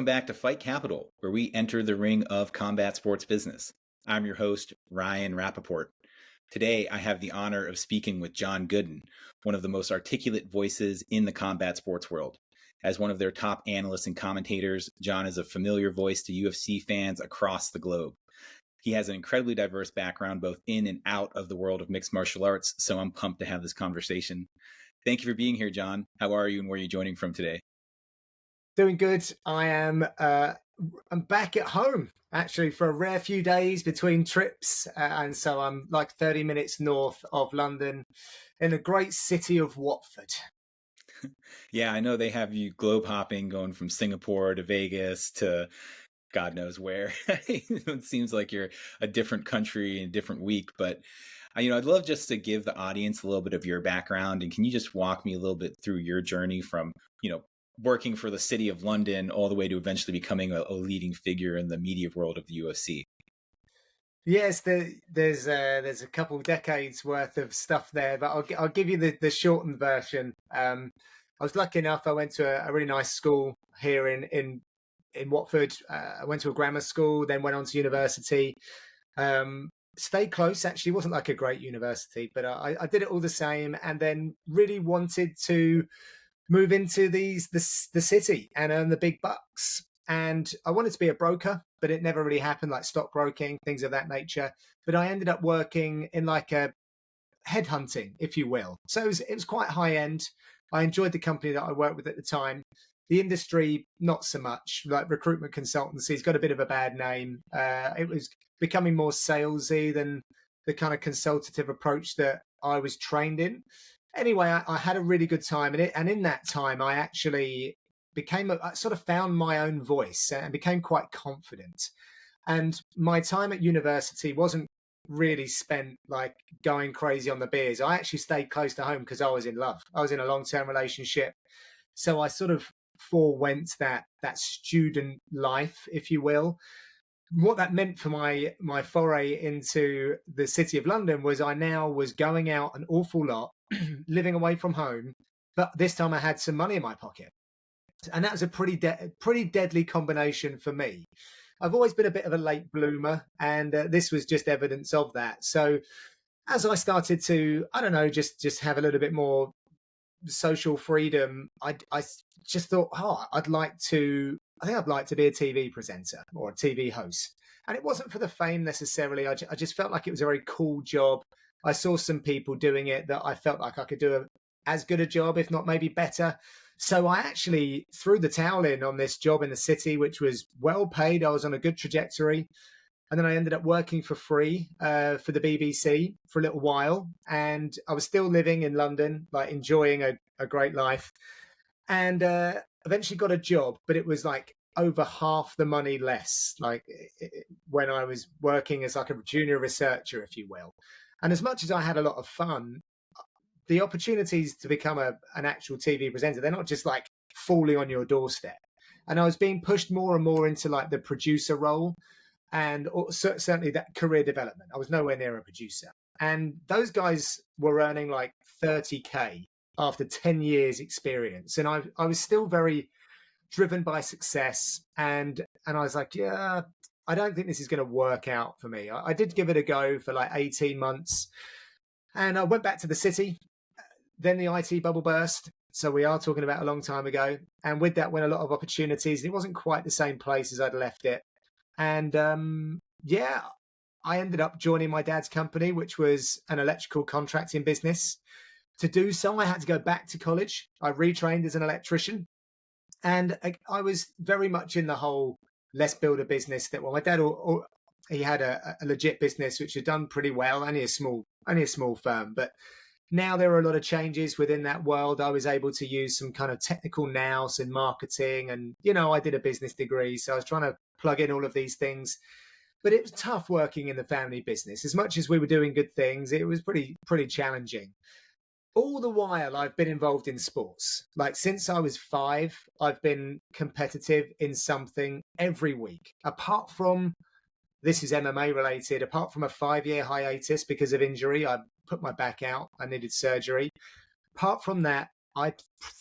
back to Fight Capital, where we enter the ring of combat sports business. I'm your host, Ryan Rappaport. Today, I have the honor of speaking with John Gooden, one of the most articulate voices in the combat sports world. As one of their top analysts and commentators, John is a familiar voice to UFC fans across the globe. He has an incredibly diverse background, both in and out of the world of mixed martial arts, so I'm pumped to have this conversation. Thank you for being here, John. How are you and where are you joining from today? Doing good. I'm back at home, actually, for a rare few days between trips. And so I'm like 30 minutes north of London in the great city of Watford. Yeah, I know they have you globe hopping, going from Singapore to Vegas to God knows where. It seems like you're a different country in a different week, but I'd love just to give the audience a little bit of your background. And can you just walk me a little bit through your journey from, working for the city of London all the way to eventually becoming a leading figure in the media world of the UFC? Yes, there's a couple decades worth of stuff there, but I'll give you the shortened version. I was lucky enough. I went to a really nice school here in Watford. I went to a grammar school, then went on to university. Stayed close, actually. It wasn't like a great university, but I did it all the same, and then really wanted to move into the city and earn the big bucks. And I wanted to be a broker, but it never really happened, like stockbroking, things of that nature. But I ended up working in like a headhunting, if you will. So it was quite high end. I enjoyed the company that I worked with at the time. The industry, not so much. Like recruitment consultancy's got a bit of a bad name. It was becoming more salesy than the kind of consultative approach that I was trained in. Anyway, I had a really good time in it. And in that time, I actually I sort of found my own voice and became quite confident. And my time at university wasn't really spent like going crazy on the beers. I actually stayed close to home because I was in love. I was in a long-term relationship. So I sort of forewent that student life, if you will. What that meant for my foray into the city of London was I now was going out an awful lot, living away from home, but this time I had some money in my pocket. And that was a pretty deadly combination for me. I've always been a bit of a late bloomer, and this was just evidence of that. So as I started to, just have a little bit more social freedom, I just thought, I'd like to be a TV presenter or a TV host. And it wasn't for the fame necessarily. I just felt like it was a very cool job. I saw some people doing it that I felt like I could do as good a job, if not maybe better. So I actually threw the towel in on this job in the city, which was well paid. I was on a good trajectory. And then I ended up working for free for the BBC for a little while. And I was still living in London, like enjoying a great life. And eventually got a job, but it was like over half the money less, like when I was working as like a junior researcher, if you will. And as much as I had a lot of fun, the opportunities to become an actual TV presenter, they're not just like falling on your doorstep. And I was being pushed more and more into like the producer role and certainly that career development. I was nowhere near a producer. And those guys were earning like 30K after 10 years experience. And I was still very driven by success. And I was like, yeah, I don't think this is going to work out for me. I did give it a go for like 18 months. And I went back to the city. Then the IT bubble burst. So we are talking about a long time ago. And with that went a lot of opportunities. It wasn't quite the same place as I'd left it. And I ended up joining my dad's company, which was an electrical contracting business. To do so, I had to go back to college. I retrained as an electrician. And I was very much in the whole, let's build a business that, well, my dad, he had a legit business, which had done pretty well, only a small firm. But now there are a lot of changes within that world. I was able to use some kind of technical nous in marketing. And, I did a business degree. So I was trying to plug in all of these things. But it was tough working in the family business. As much as we were doing good things, it was pretty challenging. All the while, I've been involved in sports. Like since I was 5, I've been competitive in something every week. Apart from, this is MMA related, apart from a 5-year hiatus because of injury, I put my back out, I needed surgery. Apart from that, I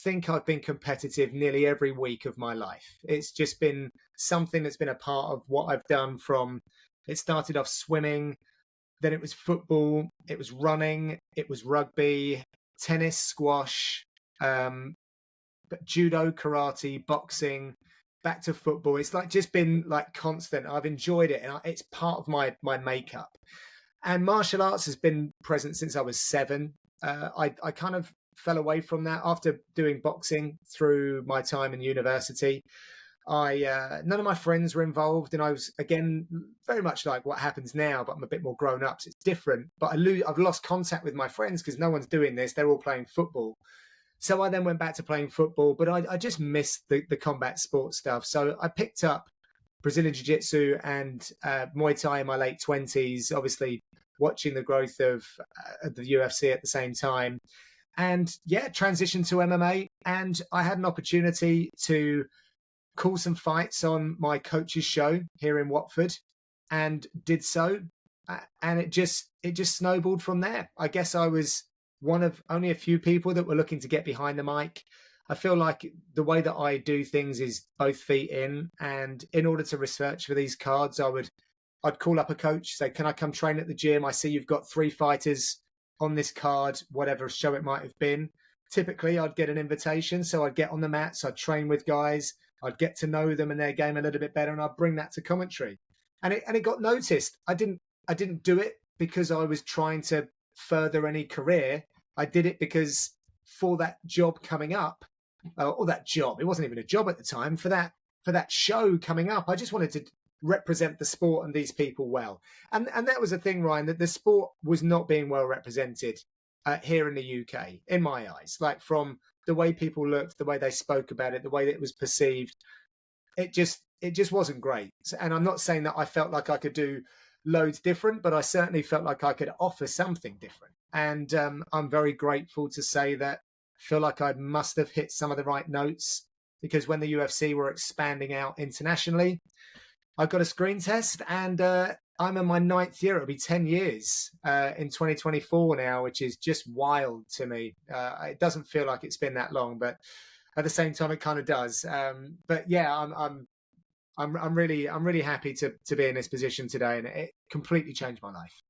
think I've been competitive nearly every week of my life. It's just been something that's been a part of what I've done from, it started off swimming, then it was football, it was running, it was rugby, tennis, squash, um, judo, karate, boxing, back to football. It's like just been like constant. I've enjoyed it, and it's part of my makeup. And martial arts has been present since I was 7. I kind of fell away from that after doing boxing through my time in university. I none of my friends were involved, and I was again very much like what happens now, but I'm a bit more grown up, so it's different. But I've lost contact with my friends because no one's doing this; they're all playing football. So I then went back to playing football, but I just missed the combat sports stuff. So I picked up Brazilian Jiu-Jitsu and Muay Thai in my late 20s, obviously watching the growth of the UFC at the same time. And yeah, transitioned to MMA. And I had an opportunity to call some fights on my coach's show here in Watford, and did so. And it just snowballed from there. I guess I was one of only a few people that were looking to get behind the mic. I feel like the way that I do things is both feet in, and in order to research for these cards, I'd call up a coach, say, can I come train at the gym? I see you've got 3 fighters on this card, whatever show it might have been. Typically, I'd get an invitation, so I'd get on the mats, I'd train with guys, I'd get to know them and their game a little bit better, and I'd bring that to commentary. And it got noticed. I didn't do it because I was trying to further any career. I did it because for that job coming up, or that job, it wasn't even a job at the time, for that show coming up, I just wanted to represent the sport and these people well. And that was the thing, Ryan, that the sport was not being well represented here in the UK, in my eyes. Like, from the way people looked, the way they spoke about it, the way that it was perceived, it just wasn't great. And I'm not saying that I felt like I could do loads different, but I certainly felt like I could offer something different. And I'm very grateful to say that I feel like I must have hit some of the right notes, because when the UFC were expanding out internationally, I got a screen test, and I'm in my 9th year. It'll be 10 years in 2024 now, which is just wild to me. It doesn't feel like it's been that long, but at the same time, it kind of does. But yeah, I'm really happy to be in this position today, and it completely changed my life.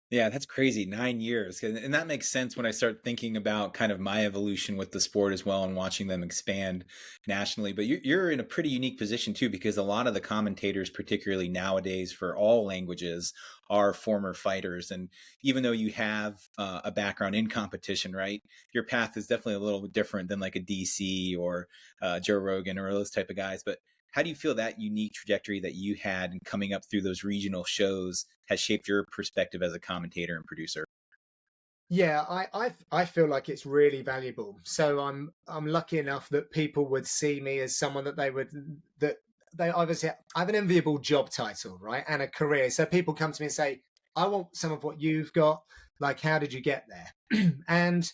Yeah, that's crazy. 9 years. And that makes sense when I start thinking about kind of my evolution with the sport as well, and watching them expand nationally. But you're in a pretty unique position too, because a lot of the commentators, particularly nowadays for all languages, are former fighters. And even though you have a background in competition, right, your path is definitely a little bit different than like a DC or Joe Rogan or those type of guys. But how do you feel that unique trajectory that you had in coming up through those regional shows has shaped your perspective as a commentator and producer? Yeah, I feel like it's really valuable. So I'm lucky enough that people would see me as someone that they obviously, I have an enviable job title, right, and a career. So people come to me and say, I want some of what you've got. Like, how did you get there? And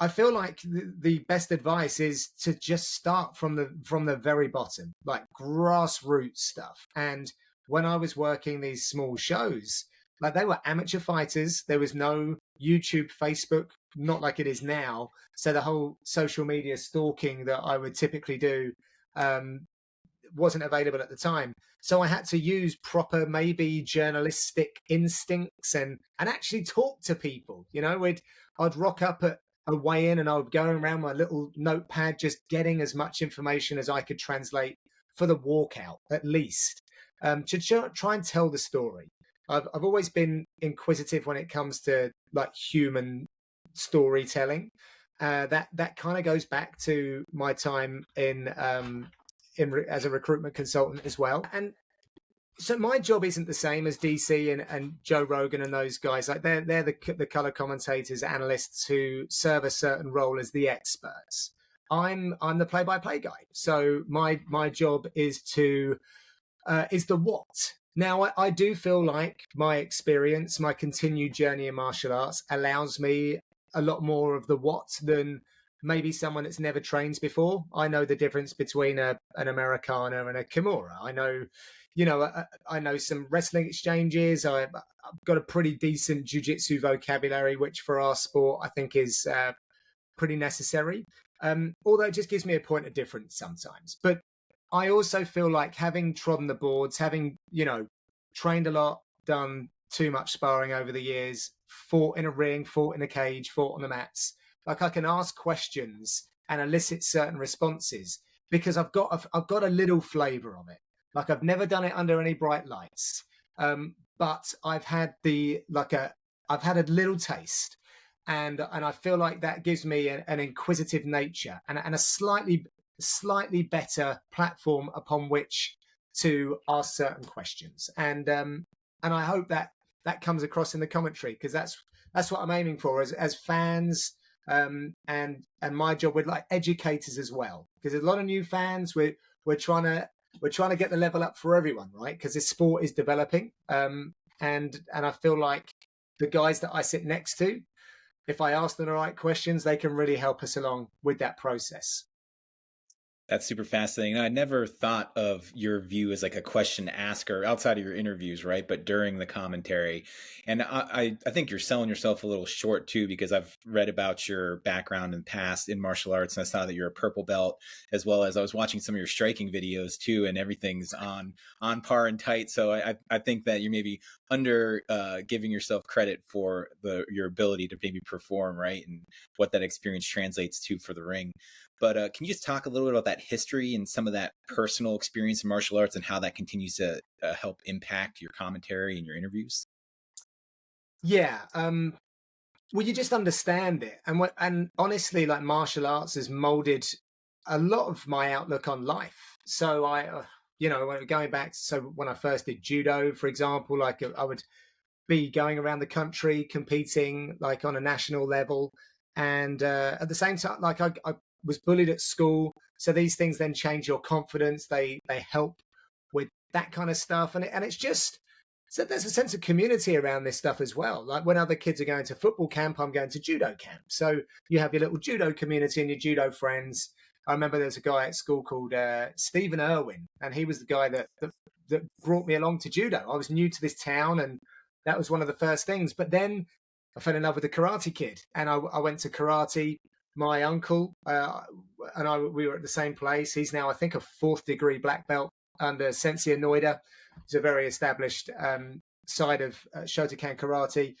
I feel like the best advice is to just start from the very bottom, like grassroots stuff. And when I was working these small shows, like, they were amateur fighters. There was no YouTube, Facebook, not like it is now. So the whole social media stalking that I would typically do um, wasn't available at the time. So I had to use proper, maybe journalistic instincts and actually talk to people. You know, I'd rock up at a weigh-in, and I would go around my little notepad, just getting as much information as I could translate for the walkout, at least, to try and tell the story. I've always been inquisitive when it comes to like human storytelling. That kind of goes back to my time as a recruitment consultant as well. And so my job isn't the same as DC and Joe Rogan and those guys. Like, they're the color commentators, analysts who serve a certain role as the experts. I'm the play-by-play guy. So my job is the what. Now, I do feel like my experience, my continued journey in martial arts, allows me a lot more of the what than maybe someone that's never trained before. I know the difference between an Americana and a Kimura. I know, I know some wrestling exchanges. I've got a pretty decent jiu-jitsu vocabulary, which for our sport, I think is pretty necessary. Although it just gives me a point of difference sometimes. But I also feel like having trodden the boards, having, trained a lot, done too much sparring over the years, fought in a ring, fought in a cage, fought on the mats, like I can ask questions and elicit certain responses because I've got a little flavor of it. Like I've never done it under any bright lights, but I've had I've had a little taste, and I feel like that gives me an inquisitive nature and a slightly better platform upon which to ask certain questions. And I hope that comes across in the commentary, because that's what I'm aiming for as fans, and my job with like educators as well, because there's a lot of new fans. We're trying to get the level up for everyone, right? Because this sport is developing, and I feel like the guys that I sit next to, if I ask them the right questions, they can really help us along with that process. That's super fascinating. I never thought of your view as like a question asker outside of your interviews, right? But during the commentary. And I think you're selling yourself a little short too, because I've read about your background and past in martial arts, and I saw that you're a purple belt, as well as I was watching some of your striking videos too, and everything's on par and tight. So I think that you may be under giving yourself credit for your ability to maybe perform, right? And what that experience translates to for the ring. But can you just talk a little bit about that history and some of that personal experience in martial arts and how that continues to help impact your commentary and your interviews? Yeah. Well, you just understand it. And honestly, like martial arts has molded a lot of my outlook on life. So going back, so when I first did judo, for example, like I would be going around the country competing like on a national level. And at the same time, like I was bullied at school. So these things then change your confidence. They help with that kind of stuff. And it's just, so there's a sense of community around this stuff as well. Like when other kids are going to football camp, I'm going to judo camp. So you have your little judo community and your judo friends. I remember there's a guy at school called Stephen Irwin, and he was the guy that brought me along to judo. I was new to this town, and that was one of the first things. But then I fell in love with the Karate Kid, and I went to karate. My uncle we were at the same place. He's now, I think, a 4th degree black belt under Sensei Noida. He's a very established side of Shotokan karate.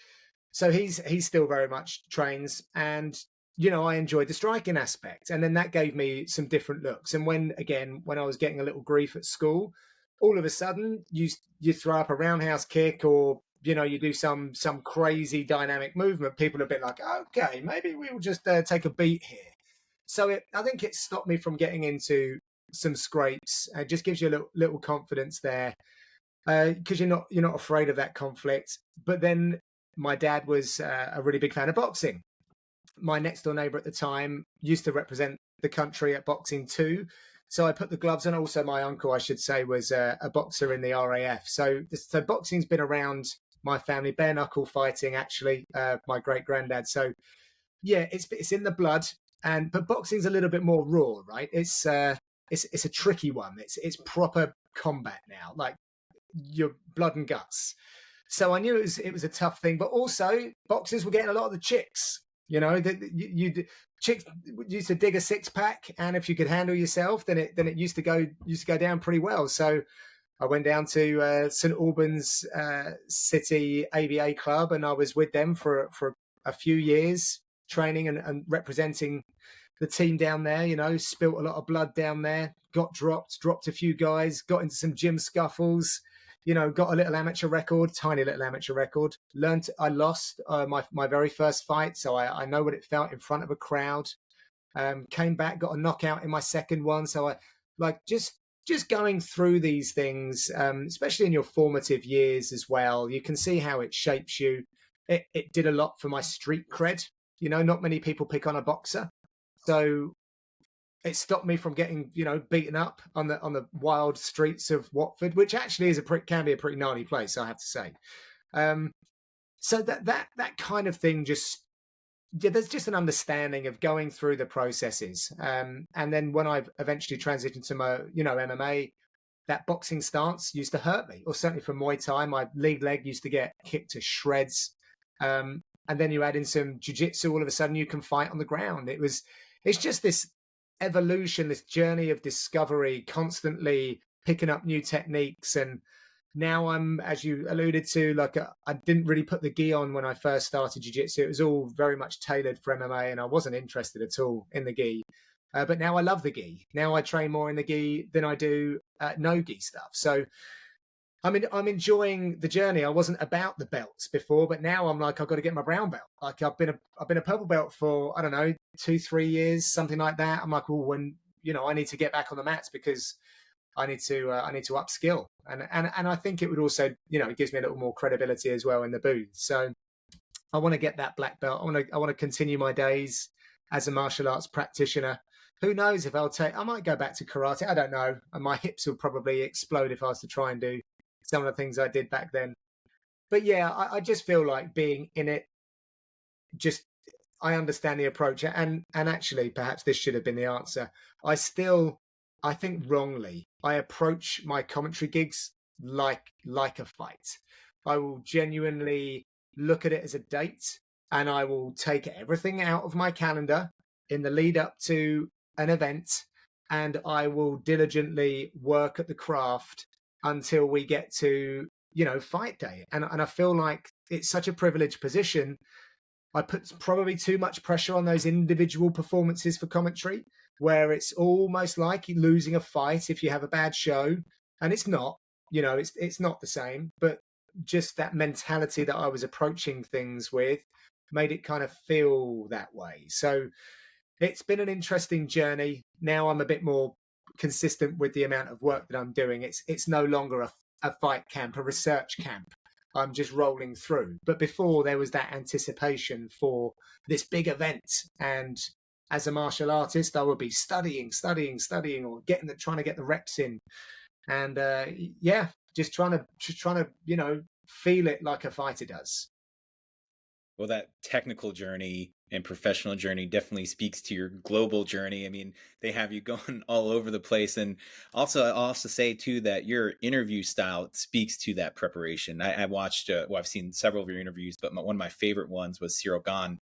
So he's still very much trains. And, I enjoyed the striking aspect. And then that gave me some different looks. And when I was getting a little grief at school, all of a sudden you throw up a roundhouse kick, or you do some crazy dynamic movement, people are a bit like, okay, maybe we'll just take a beat here. So I think it stopped me from getting into some scrapes. It just gives you a little confidence there, because you're not afraid of that conflict. But then my dad was a really big fan of boxing. My next door neighbor at the time used to represent the country at boxing too. So I put the gloves on. Also, my uncle, I should say, was a boxer in the RAF. So boxing's been around my family. Bare knuckle fighting, actually, my great granddad. So yeah, it's in the blood. But boxing's a little bit more raw, right? It's a tricky one. It's proper combat now, like your blood and guts. So I knew it was a tough thing. But also, boxers were getting a lot of the chicks. Chicks used to dig a 6-pack, and if you could handle yourself, then it used to go down pretty well. So I went down to St Albans City ABA Club, and I was with them for a few years, training and representing the team down there. Spilt a lot of blood down there, got dropped a few guys, got into some gym scuffles. Got a little amateur record, tiny little amateur record. I lost my very first fight, so I know what it felt in front of a crowd. Came back, got a knockout in my second one. So I like just going through these things, especially in your formative years as well. You can see how it shapes you. It did a lot for my street cred. Not many people pick on a boxer, so it stopped me from getting, beaten up on the wild streets of Watford, which actually can be a pretty gnarly place, I have to say. So that kind of thing there's just an understanding of going through the processes. And then when I eventually transitioned to my, MMA, that boxing stance used to hurt me, or certainly for Muay Thai, my lead leg used to get kicked to shreds. and then you add in some jiu-jitsu, all of a sudden you can fight on the ground. It's just this evolution, this journey of discovery, constantly picking up new techniques. And now I'm, as you alluded to, like I didn't really put the gi on when I first started jiu-jitsu. It was all very much tailored for MMA, and I wasn't interested at all in the gi. But now I love the gi. Now I train more in the gi than I do no gi stuff. So I'm enjoying the journey. I wasn't about the belts before, but now I'm like, I've got to get my brown belt. Like I've been a purple belt for, I don't know, 2-3 years, something like that. I'm like, well, when I need to get back on the mats because I need to upskill, and I think it would also, it gives me a little more credibility as well in the booth. So I want to get that black belt. I want to continue my days as a martial arts practitioner. Who knows if I might go back to karate. I don't know. And my hips will probably explode if I was to try and do some of the things I did back then. But yeah, I just feel like being in it, I understand the approach. And actually, perhaps this should have been the answer. I think wrongly, I approach my commentary gigs like a fight. I will genuinely look at it as a date, and I will take everything out of my calendar in the lead up to an event, and I will diligently work at the craft until we get to, fight day. And I feel like it's such a privileged position. I put probably too much pressure on those individual performances for commentary, where it's almost like losing a fight if you have a bad show. And it's not, it's not the same, but just that mentality that I was approaching things with made it kind of feel that way. So it's been an interesting journey. Now I'm a bit more consistent with the amount of work that I'm doing. It's no longer a fight camp, a research camp. I'm just rolling through. But before, there was that anticipation for this big event. And as a martial artist, I would be studying, or trying to get the reps in. And just trying to, feel it like a fighter does. Well, that technical journey and professional journey definitely speaks to your global journey. I mean, they have you going all over the place. And also, I'll also say too, that your interview style speaks to that preparation. I watched, I've seen several of your interviews, but one of my favorite ones was Cyril Gahn.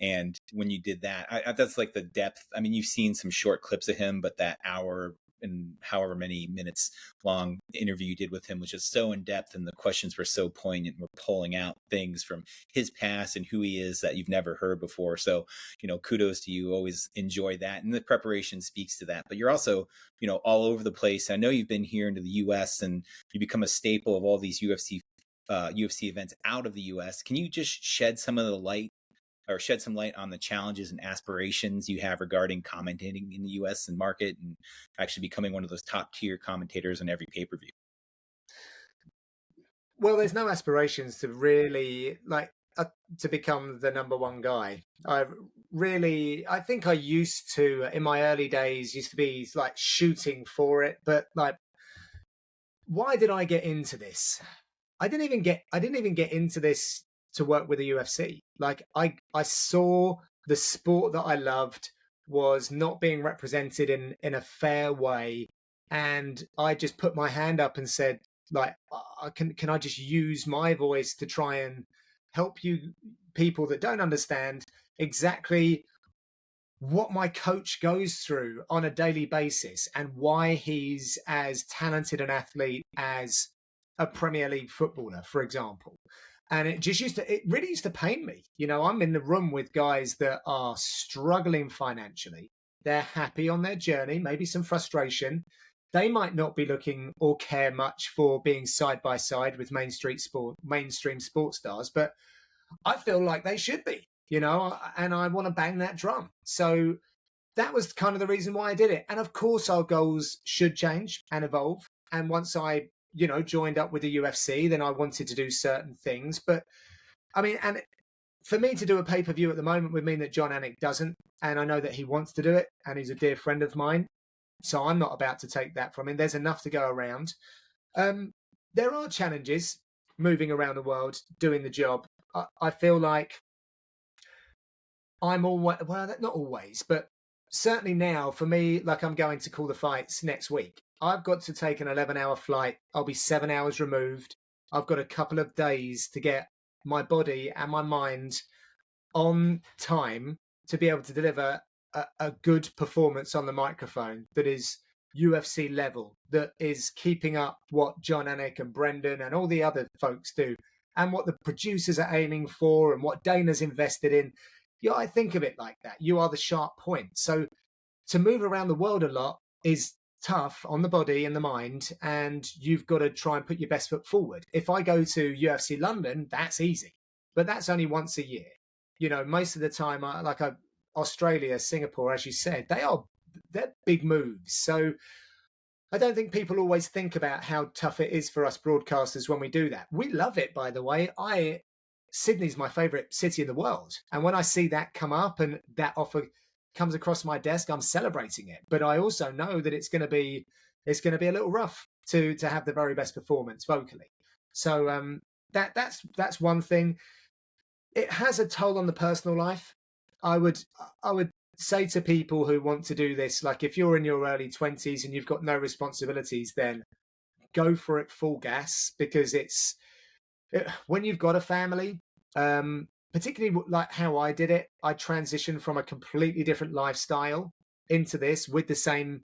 And when you did that, that's like the depth. I mean, you've seen some short clips of him, but that hour and however many minutes long interview you did with him was just so in depth, and the questions were so poignant. We're pulling out things from his past and who he is that you've never heard before. So, kudos to you. Always enjoy that. And the preparation speaks to that. But you're also, all over the place. I know you've been here into the US and you become a staple of all these UFC events out of the US. Can you just shed some light on the challenges and aspirations you have regarding commentating in the US and market, and actually becoming one of those top tier commentators on every pay-per-view? Well, there's no aspirations to really to become the number one guy. I think I used to, in my early days, used to be like shooting for it. But why did I get into this? I didn't even get into this to work with the UFC. Like I saw the sport that I loved was not being represented in a fair way, and I just put my hand up and said, can I just use my voice to try and help you people that don't understand exactly what my coach goes through on a daily basis and why he's as talented an athlete as a Premier League footballer, for example. And it really used to pain me. I'm in the room with guys that are struggling financially. They're happy on their journey, maybe some frustration. They might not be looking or care much for being side by side with mainstream sports stars, but I feel like they should be, and I want to bang that drum. So that was kind of the reason why I did it. And of course, our goals should change and evolve. And once I joined up with the UFC, then I wanted to do certain things. But I mean, and for me to do a pay-per-view at the moment would mean that John Anik doesn't. And I know that he wants to do it, and he's a dear friend of mine. So I'm not about to take that from him. There's enough to go around. There are challenges moving around the world, doing the job. I feel like I'm always, well, not always, but certainly now for me, like I'm going to call the fights next week. I've got to take an 11-hour flight. I'll be 7 hours removed. I've got a couple of days to get my body and my mind on time to be able to deliver a good performance on the microphone that is UFC level, that is keeping up what John Anik and Brendan and all the other folks do, and what the producers are aiming for, and what Dana's invested in. Yeah, I think of it like that. You are the sharp point. So to move around the world a lot is tough on the body and the mind, and you've got to try and put your best foot forward. If I go to UFC London, that's easy, but that's only once a year. You know, most of the time, Australia, Singapore, as you said, they're big moves. So I don't think people always think about how tough it is for us broadcasters when we do that. We love it, by the way. Sydney's my favourite city in the world, and when I see that come up and that offer comes across my desk, I'm celebrating it. But I also know that it's going to be a little rough to have the very best performance vocally. So that's one thing. It has a toll on the personal life. I would say to people who want to do this, like if you're in your early 20s and you've got no responsibilities, then go for it full gas, because when you've got a family, particularly like how I did it, I transitioned from a completely different lifestyle into this with the same,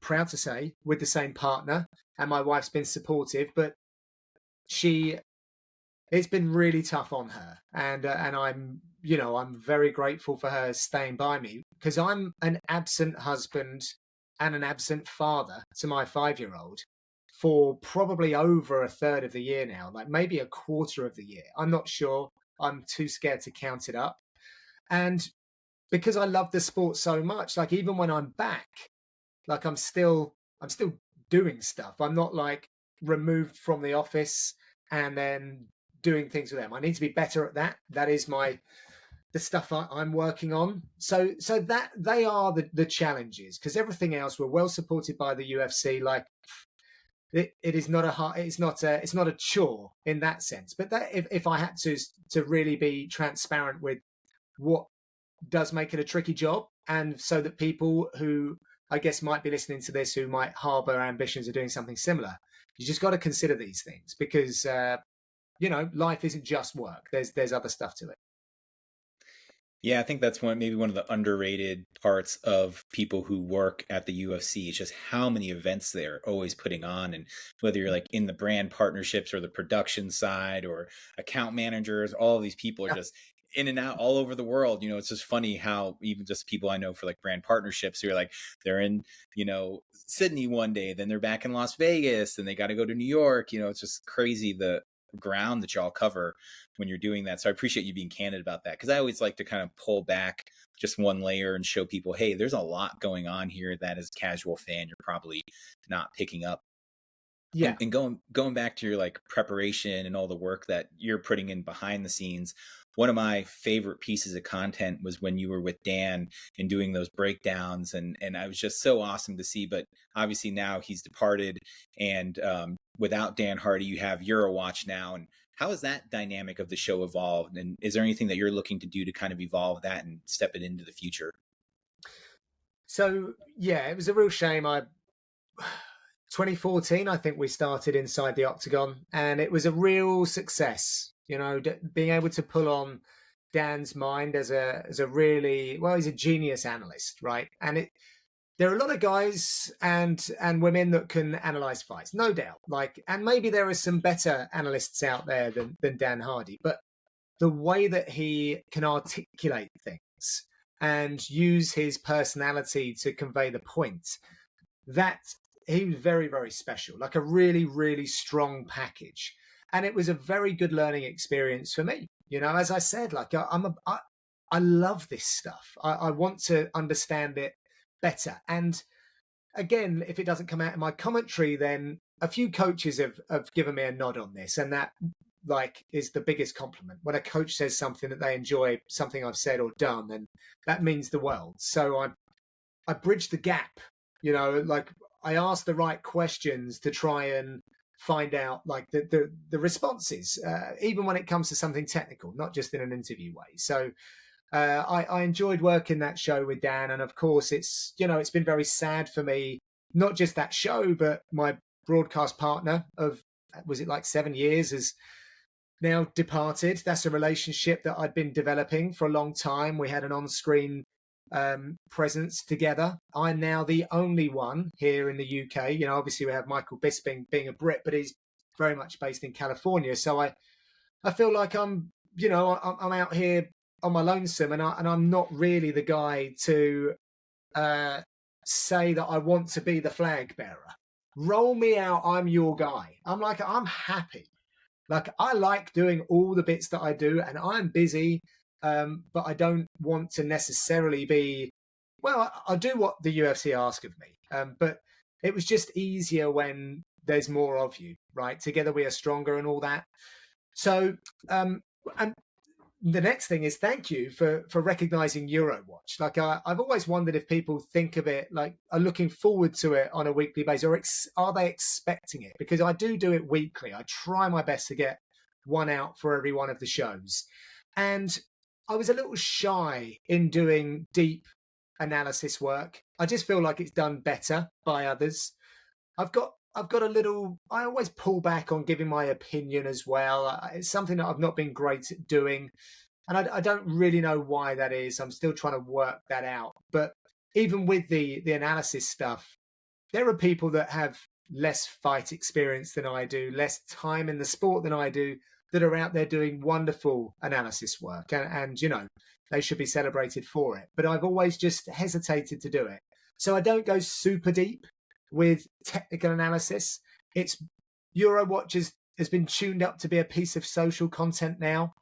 proud to say, with the same partner, and my wife's been supportive, but it's been really tough on her, and I'm very grateful for her staying by me, because I'm an absent husband and an absent father to my 5-year-old for probably over a third of the year now, like maybe a quarter of the year. I'm not sure. I'm too scared to count it up. And because I love the sport so much, like even when I'm back, like I'm still doing stuff. I'm not like removed from the office and then doing things with them. I need to be better at that. That is the stuff I'm working on. So that they are the challenges, because everything else we're well supported by the UFC. Like it is not it's not a chore in that sense. But that if I had to really be transparent with what does make it a tricky job, and so that people who I guess might be listening to this who might harbor ambitions of doing something similar, you just got to consider these things, because life isn't just work. There's other stuff to it. Yeah, I think that's maybe one of the underrated parts of people who work at the UFC. It's just how many events they're always putting on, and whether you're like in the brand partnerships or the production side or account managers, all of these people are just in and out all over the world. It's just funny how even just people I know for like brand partnerships who are like, they're in, Sydney one day, then they're back in Las Vegas, and they got to go to New York. It's just crazy the ground that y'all cover when you're doing that. So I appreciate you being candid about that, because I always like to kind of pull back just one layer and show people, hey, there's a lot going on here that as a casual fan you're probably not picking up. Yeah. And going back to your like preparation and all the work that you're putting in behind the scenes, one of my favorite pieces of content was when you were with Dan and doing those breakdowns, and I was just so awesome to see. But obviously now he's departed, and without Dan Hardy, you have EuroWatch now. And how has that dynamic of the show evolved? And is there anything that you're looking to do to kind of evolve that and step it into the future? So yeah, it was a real shame. 2014, I think we started Inside the Octagon, and it was a real success. Being able to pull on Dan's mind as a really, well, he's a genius analyst, right? And there are a lot of guys and women that can analyze fights, no doubt. And maybe there are some better analysts out there than Dan Hardy, but the way that he can articulate things and use his personality to convey the point, that he was very, very special, like a really, really strong package. And it was a very good learning experience for me. As I said, like I love this stuff. I want to understand it better. And again, if it doesn't come out in my commentary, then a few coaches have given me a nod on this. And that is the biggest compliment. When a coach says something that they enjoy, something I've said or done, then that means the world. So I bridge the gap, I ask the right questions to try and find out the responses, even when it comes to something technical, not just in an interview way. So I enjoyed working that show with Dan, and of course it's been very sad for me, not just that show, but my broadcast partner of, was it like 7 years, now departed. That's a relationship that I'd been developing for a long time. We had an on-screen presence together. I'm now the only one here in the UK. You know, obviously we have Michael Bisping being a Brit, but he's very much based in California. So I feel like I'm out here on my lonesome, and I'm not really the guy to say that I want to be the flag bearer. Roll me out, I'm your guy. I'm happy. Like, I like doing all the bits that I do, and I'm busy, but I don't want to necessarily be. Well, I do what the UFC ask of me, but it was just easier when there's more of you, right? Together we are stronger, and all that. So, and the next thing is thank you for recognizing EuroWatch. Like, I've always wondered if people think of it, like, are looking forward to it on a weekly basis, or are they expecting it? Because I do it weekly. I try my best to get one out for every one of the shows. And I was a little shy in doing deep analysis work. I just feel like it's done better by others. I've got a little. I always pull back on giving my opinion as well. It's something that I've not been great at doing, and I don't really know why that is. I'm still trying to work that out. But even with the analysis stuff, there are people that have less fight experience than I do, less time in the sport than I do, that are out there doing wonderful analysis work, and you know, they should be celebrated for it. But I've always just hesitated to do it, so I don't go super deep with technical analysis. It's EuroWatch has been tuned up to be a piece of social content now,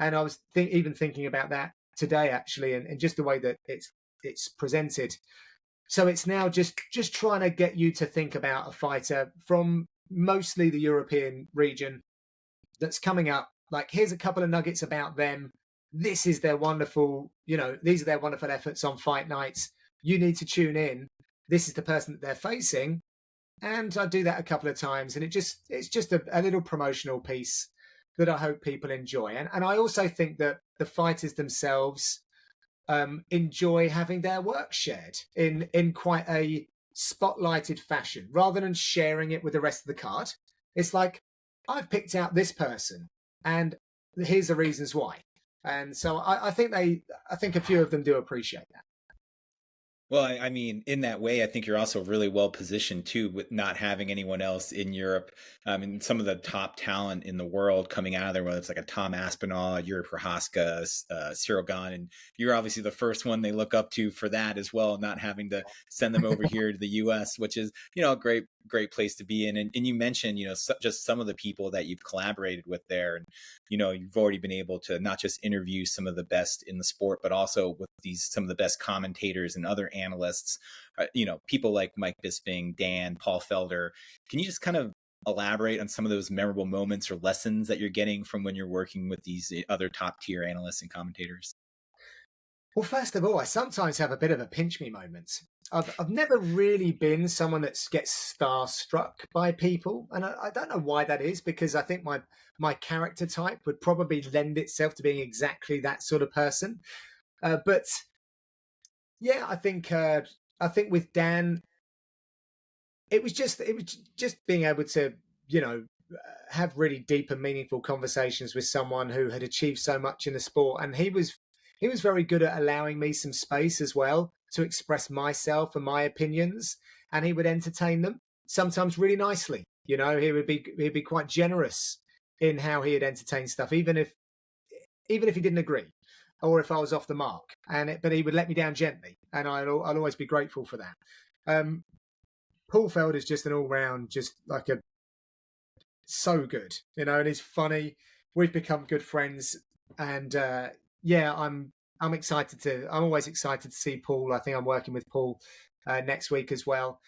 and I was even thinking about that today actually, and just the way that it's presented. So it's now just trying to get you to think about a fighter from mostly the European region that's coming up. Like, here's a couple of nuggets about them. This is their wonderful, these are their wonderful efforts on fight nights. You need to tune in. This is the person that they're facing. And I do that a couple of times, and it's just a little promotional piece that I hope people enjoy. And I also think that the fighters themselves enjoy having their work shared in quite a spotlighted fashion, rather than sharing it with the rest of the card. It's like, I've picked out this person, and here's the reasons why. And so I think a few of them do appreciate that. Well, I mean, in that way, I think you're also really well positioned too, with not having anyone else in Europe. And some of the top talent in the world coming out of there, whether it's like a Tom Aspinall, Yuri Prohaska, Cyril Gahn, and you're obviously the first one they look up to for that as well, not having to send them over here to the U.S., which is, a great place to be in. And you mentioned, just some of the people that you've collaborated with there, and you've already been able to not just interview some of the best in the sport, but also with some of the best commentators and other analysts, people like Mike Bisping, Dan, Paul Felder. Can you just kind of elaborate on some of those memorable moments or lessons that you're getting from when you're working with these other top tier analysts and commentators? Well, first of all, I sometimes have a bit of a pinch me moment. I've never really been someone that gets starstruck by people, and I don't know why that is, because I think my character type would probably lend itself to being exactly that sort of person. But yeah, I think with Dan, it was just being able to have really deep and meaningful conversations with someone who had achieved so much in the sport, and he was very good at allowing me some space as well to express myself and my opinions, and he would entertain them, sometimes really nicely. He'd be quite generous in how he'd entertain stuff, even if he didn't agree, or if I was off the mark. But he would let me down gently, and I'll always be grateful for that. Paul Felder is just an all-round, just like so good, and he's funny. We've become good friends, and yeah, I'm always excited to see Paul. I think I'm working with Paul next week as well.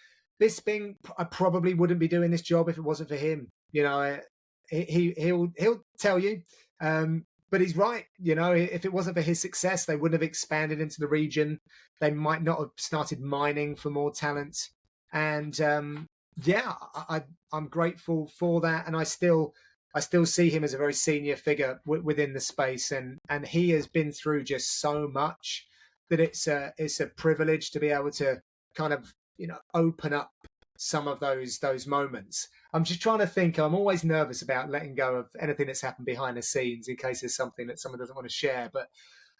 Bisping, I probably wouldn't be doing this job if it wasn't for him. He'll tell you, but he's right. If it wasn't for his success, they wouldn't have expanded into the region. They might not have started mining for more talent. And yeah, I'm grateful for that, and I still see him as a very senior figure within the space, and he has been through just so much that it's a privilege to be able to kind of open up some of those moments. I'm just trying to think. I'm always nervous about letting go of anything that's happened behind the scenes in case there's something that someone doesn't want to share. But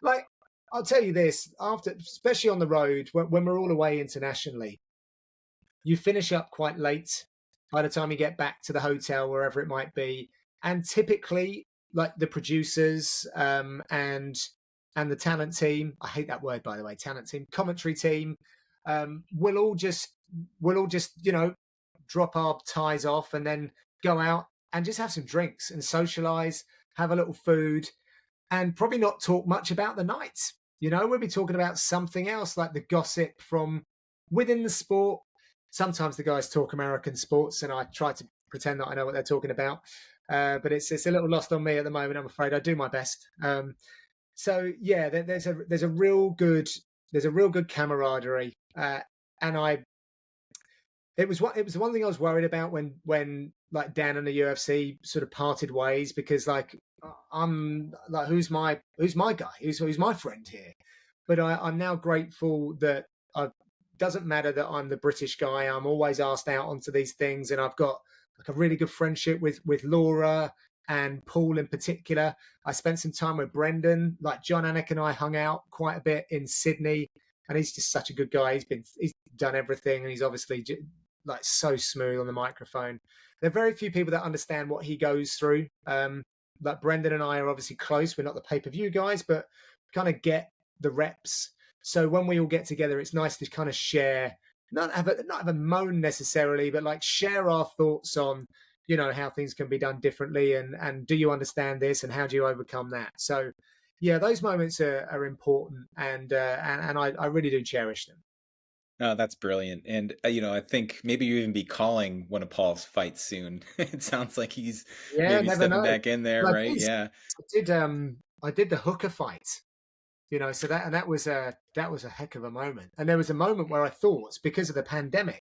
like, I'll tell you this: after, especially on the road, when we're all away internationally, you finish up quite late by the time you get back to the hotel, wherever it might be. And typically, like the producers and the talent team, I hate that word, by the way, talent team, commentary team, we'll all just drop our ties off and then go out and just have some drinks and socialize, have a little food, and probably not talk much about the night. We'll be talking about something else, like the gossip from within the sport. Sometimes the guys talk American sports, and I try to pretend that I know what they're talking about. But it's a little lost on me at the moment. I'm afraid I do my best. So yeah, there's a real good camaraderie, and it was the one thing I was worried about when like Dan and the UFC sort of parted ways, because like I'm like, who's my guy, who's my friend here. But I'm now grateful that doesn't matter that I'm the British guy. I'm always asked out onto these things, and I've got like a really good friendship with Laura and Paul in particular. I spent some time with Brendan. Like John Anik and I hung out quite a bit in Sydney, and he's just such a good guy. He's done everything, and he's obviously like so smooth on the microphone. There are very few people that understand what he goes through. Like Brendan and I are obviously close. We're not the pay-per-view guys, but kind of get the reps. So when we all get together, it's nice to kind of share, not have a moan necessarily, but like share our thoughts on, how things can be done differently, and do you understand this, and how do you overcome that? So yeah, those moments are important, and I really do cherish them. Oh, that's brilliant. And, I think maybe you even be calling one of Paul's fights soon. It sounds like he's maybe Never stepping know. back in there, Like right? Yeah. I did the hooker fight, so that was a heck of a moment. And there was a moment where I thought, because of the pandemic,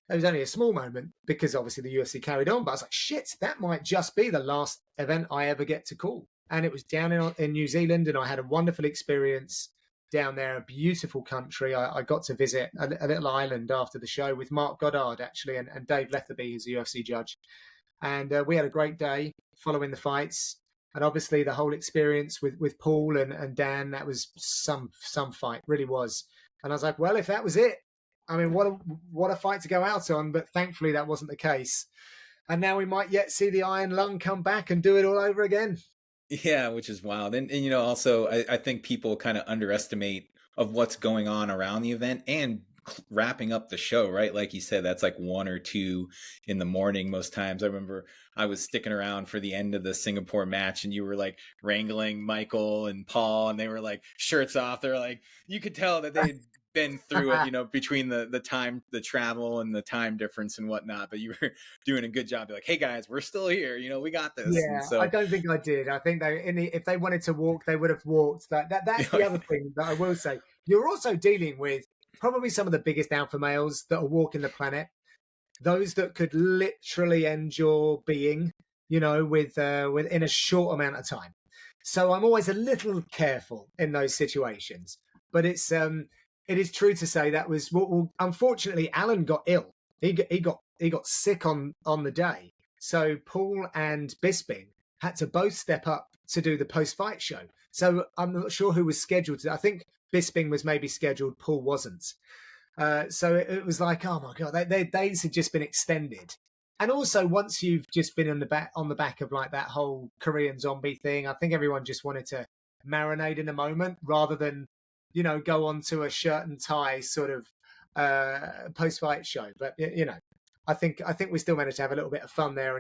it was only a small moment because obviously the UFC carried on, but I was like, shit, that might just be the last event I ever get to call. And it was down in New Zealand, and I had a wonderful experience down there, a beautiful country. I got to visit a little island after the show with Mark Goddard, actually, and Dave Letherby, who's the UFC judge. And we had a great day following the fights. And obviously the whole experience with Paul and Dan, that was some fight, really was. And I was like, well, if that was it, I mean, what a fight to go out on. But thankfully that wasn't the case. And now we might yet see the Iron Lung come back and do it all over again. Yeah, which is wild. And also I think people kind of underestimate of what's going on around the event and wrapping up the show, right? Like you said, that's like 1 or 2 in the morning most times. I remember I was sticking around for the end of the Singapore match, and you were like wrangling Michael and Paul, and they were like shirts off. They're like, you could tell that they'd been through it, between the time, the travel and the time difference and whatnot, but you were doing a good job. You're like, hey guys, we're still here, we got this. Yeah, And so I don't think I did. I think if they wanted to walk, they would have walked. That's the other thing that I will say. You're also dealing with probably some of the biggest alpha males that are walking the planet. Those that could literally end your being, with in a short amount of time. So I'm always a little careful in those situations. But it is true to say that was unfortunately Alan got ill. He got sick on the day. So Paul and Bisping had to both step up to do the post-fight show. So I'm not sure who was scheduled to. I think Bisping was maybe scheduled, Paul wasn't. So it was like, oh my God, their days had just been extended. And also, once you've just been on the back of like that whole Korean zombie thing, I think everyone just wanted to marinate in the moment rather than, go on to a shirt and tie sort of post-fight show. But I think we still managed to have a little bit of fun there,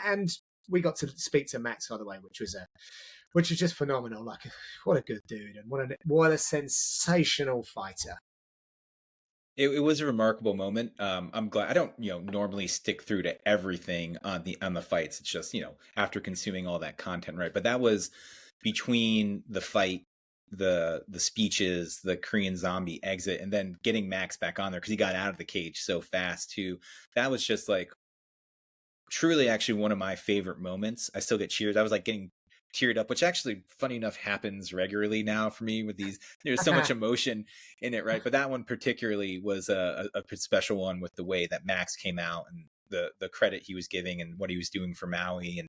and we got to speak to Max, by the way, which was just phenomenal. Like, what a good dude, and what a sensational fighter. It was a remarkable moment. I'm glad I don't, normally stick through to everything on the fights. It's just, after consuming all that content, right? But that was between the fight, the speeches, the Korean zombie exit, and then getting Max back on there because he got out of the cage so fast too. That was just like truly actually one of my favorite moments. I still get cheers. I was like getting teared up, which actually, funny enough, happens regularly now for me with these. There's so much emotion in it, right? But that one particularly was a special one with the way that Max came out and the credit he was giving and what he was doing for Maui and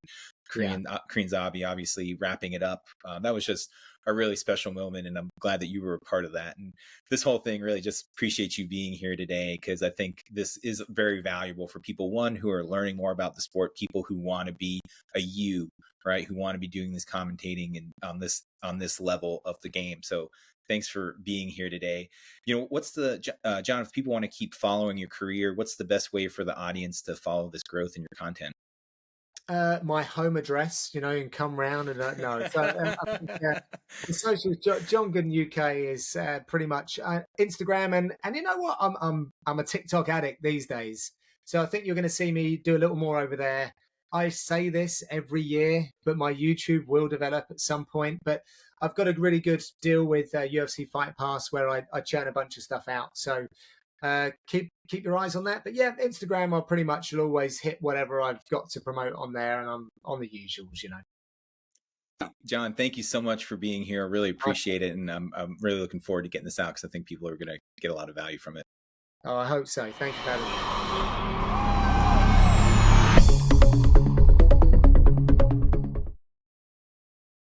Korean Zombie, obviously wrapping it up. That was just a really special moment, and I'm glad that you were a part of that. And this whole thing really just appreciates you being here today, because I think this is very valuable for people, one, who are learning more about the sport, people who want to be a you, right, who want to be doing this commentating and on this level of the game. So thanks for being here today. What's the John, if people want to keep following your career, what's the best way for the audience to follow this growth in your content? My home address, and come round and no. So I think, the social John Gooden UK is pretty much Instagram, and you know what? I'm a TikTok addict these days, so I think you're going to see me do a little more over there. I say this every year, but my YouTube will develop at some point. But I've got a really good deal with UFC Fight Pass where I churn a bunch of stuff out. So keep your eyes on that. But yeah, Instagram, I'll pretty much always hit whatever I've got to promote on there, and I'm on the usuals, John, thank you so much for being here. I really appreciate it, and I'm really looking forward to getting this out, because I think people are going to get a lot of value from it. Oh, I hope so. Thank you, Adam.